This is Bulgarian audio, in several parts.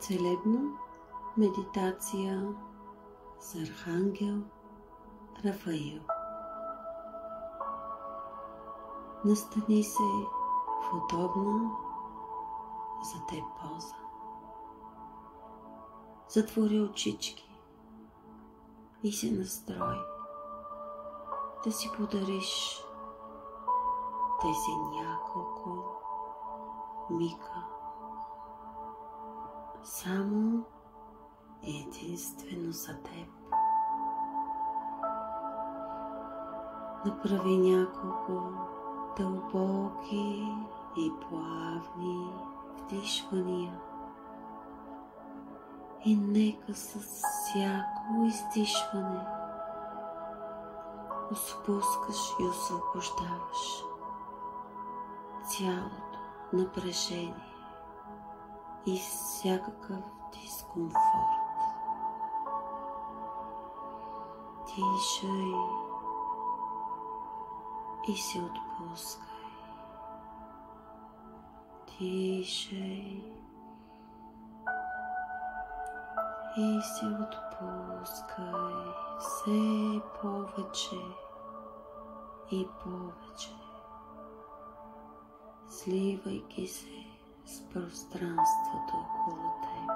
Целебна медитация с Архангел Рафаил. Настани се в удобна за теб поза. Затвори очички и се настрой да си подариш тези няколко мига само единствено за теб. Направи няколко дълбоки и плавни вдишвания и нека с всяко издишване спускаш и освобождаваш цялото напрежение и всякакъв дискомфорт. Дишай и се отпускай. Дишай и се отпускай все повече и повече, сливайки се с пространството около теб.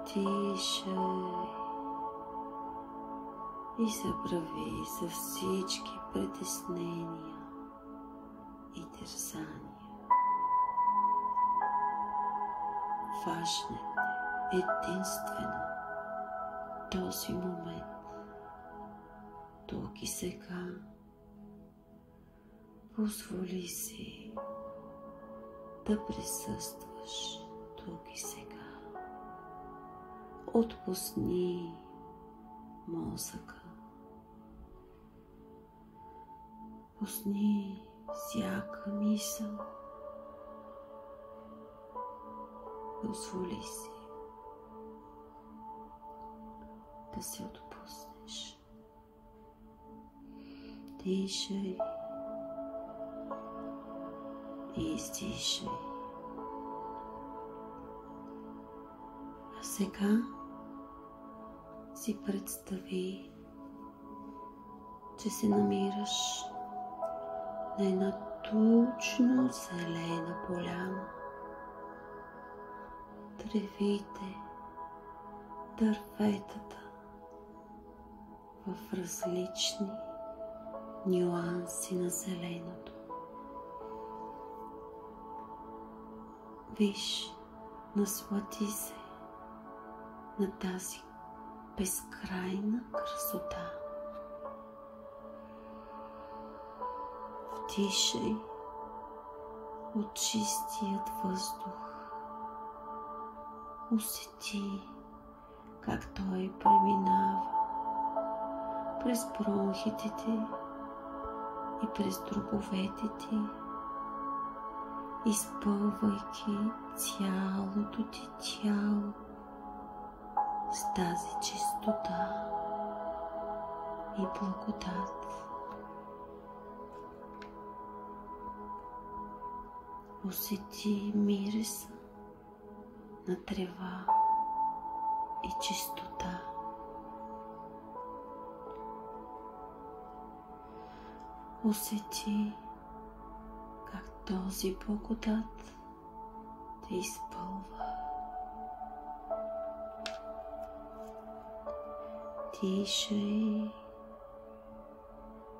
Дишай и забрави за всички притеснения и търсания. Важен е единствено този момент, тук и сега. Позволи си да присъстваш тук и сега. Отпусни мозъка. Пусни всяка мисъл. Позволи си да се отпуснеш. Дишай и издишай. А сега си представи, че се намираш на една тучно зелена поляна. Тревите, дърветата в различни нюанси на зеленото. Виж, наслади се на тази безкрайна красота. Вдишай от чистият въздух. Усети как той преминава през бронхите ти и през дробовете ти, изпълвайки цялото ти тяло с тази чистота и благодат. Усети мириса на трева и чистота. Усети как този благодат те изпълва. Дишай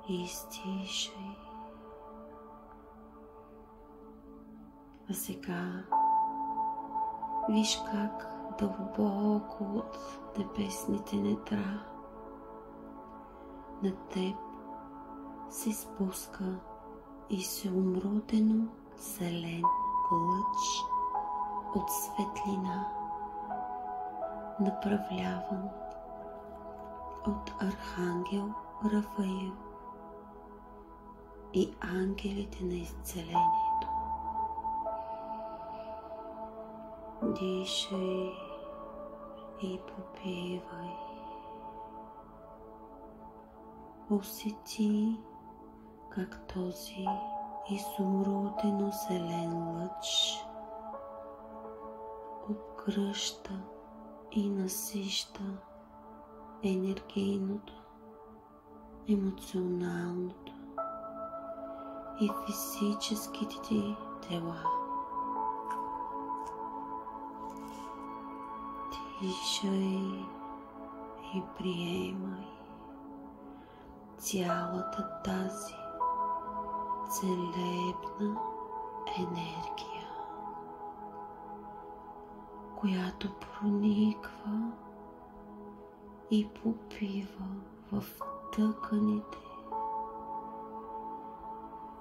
и издишай. А сега виж как дълбоко от небесните недра на теб се спуска изумрудено зелен лъч от светлина, направляван от Архангел Рафаил и ангелите на изцелението. Дишай и попивай. Усети как този изумрудено зелен лъч обгръща и насища енергийното, емоционалното и физическите ти тела. Дишай и приемай цялата тази целебна енергия, която прониква и попива в тъканите,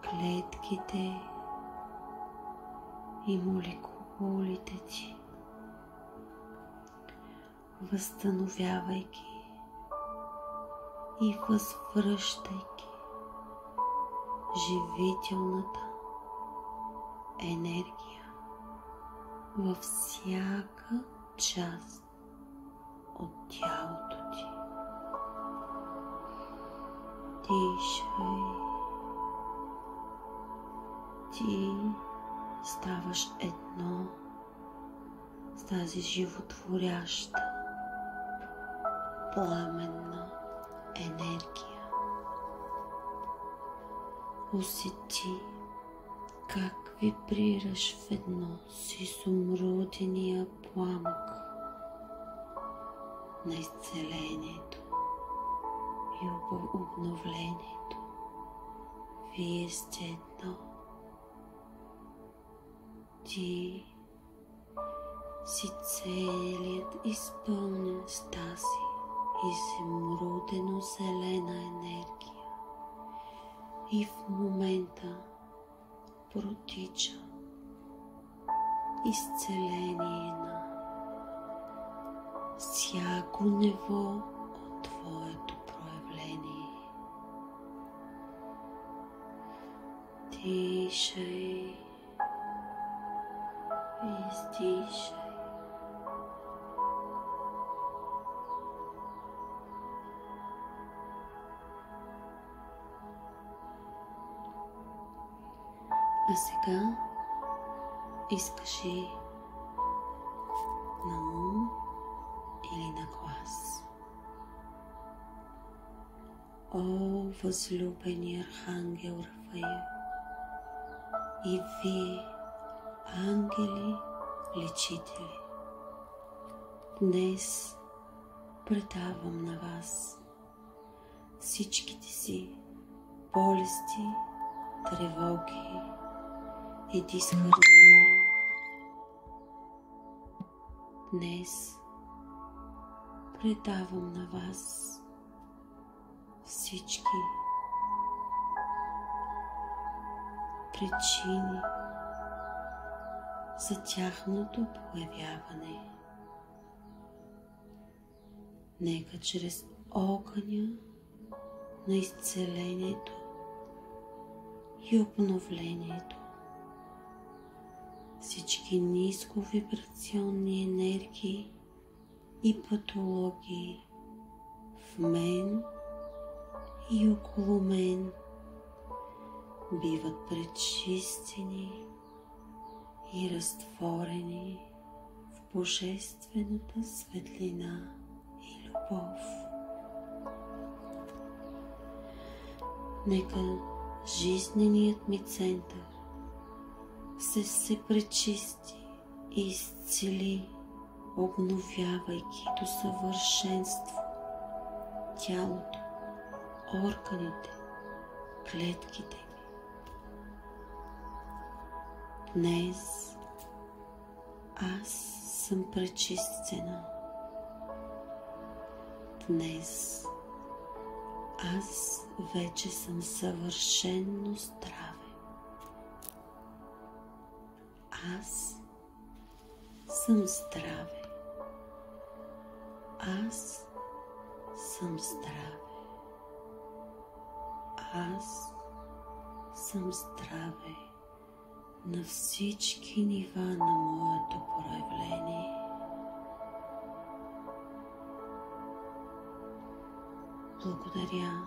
клетките и молекулите ти, възстановявайки и възвръщайки живителната енергия във всяка част от тялото ти. Дишай. Ти ставаш едно с тази животворяща, пламенна енергия. Усети как вибрираш в едно с изумрудения пламък на изцелението и обновлението. Вие сте едно. Ти си целият изпълнен с тази изумрудено зелена енергия и в момента протича изцеление на всяко ниво от твоето проявление. Дишай, издишай. А сега изкажи на ум или на глас: О, възлюбени Архангел Рафаил, и вие, ангели лечители, днес предавам на вас всичките си болести, тревоги и дисхармонии. Днес предавам на вас всички причини за тяхното появяване. Нека чрез огъня на изцелението и обновлението всички нисковибрационни енергии и патологии в мен и около мен биват пречистени и разтворени в божествената светлина и любов. Нека жизненият ми център се пречисти и изцели, обновявайки до съвършенство тялото, органите, клетките ми. Днес аз съм пречистена. Днес аз вече съм съвършено здраве. Аз съм здраве. Аз съм здраве. Аз съм здраве на всички нива на моето проявление. Благодаря,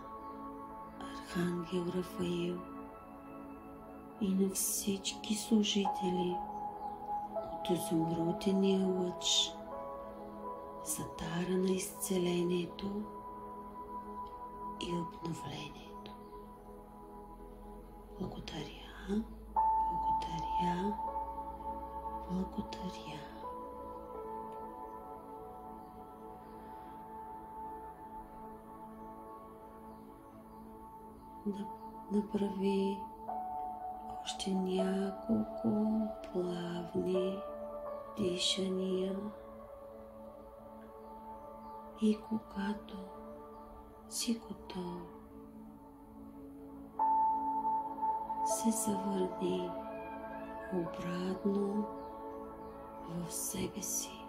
Архангел Рафаил, и на всички служители от от изумрудения лъч за дара на изцелението и обновлението. Благодаря, благодаря, благодаря. Направи още няколко плавни дишания и когато си готов, се завърни обратно в себе си.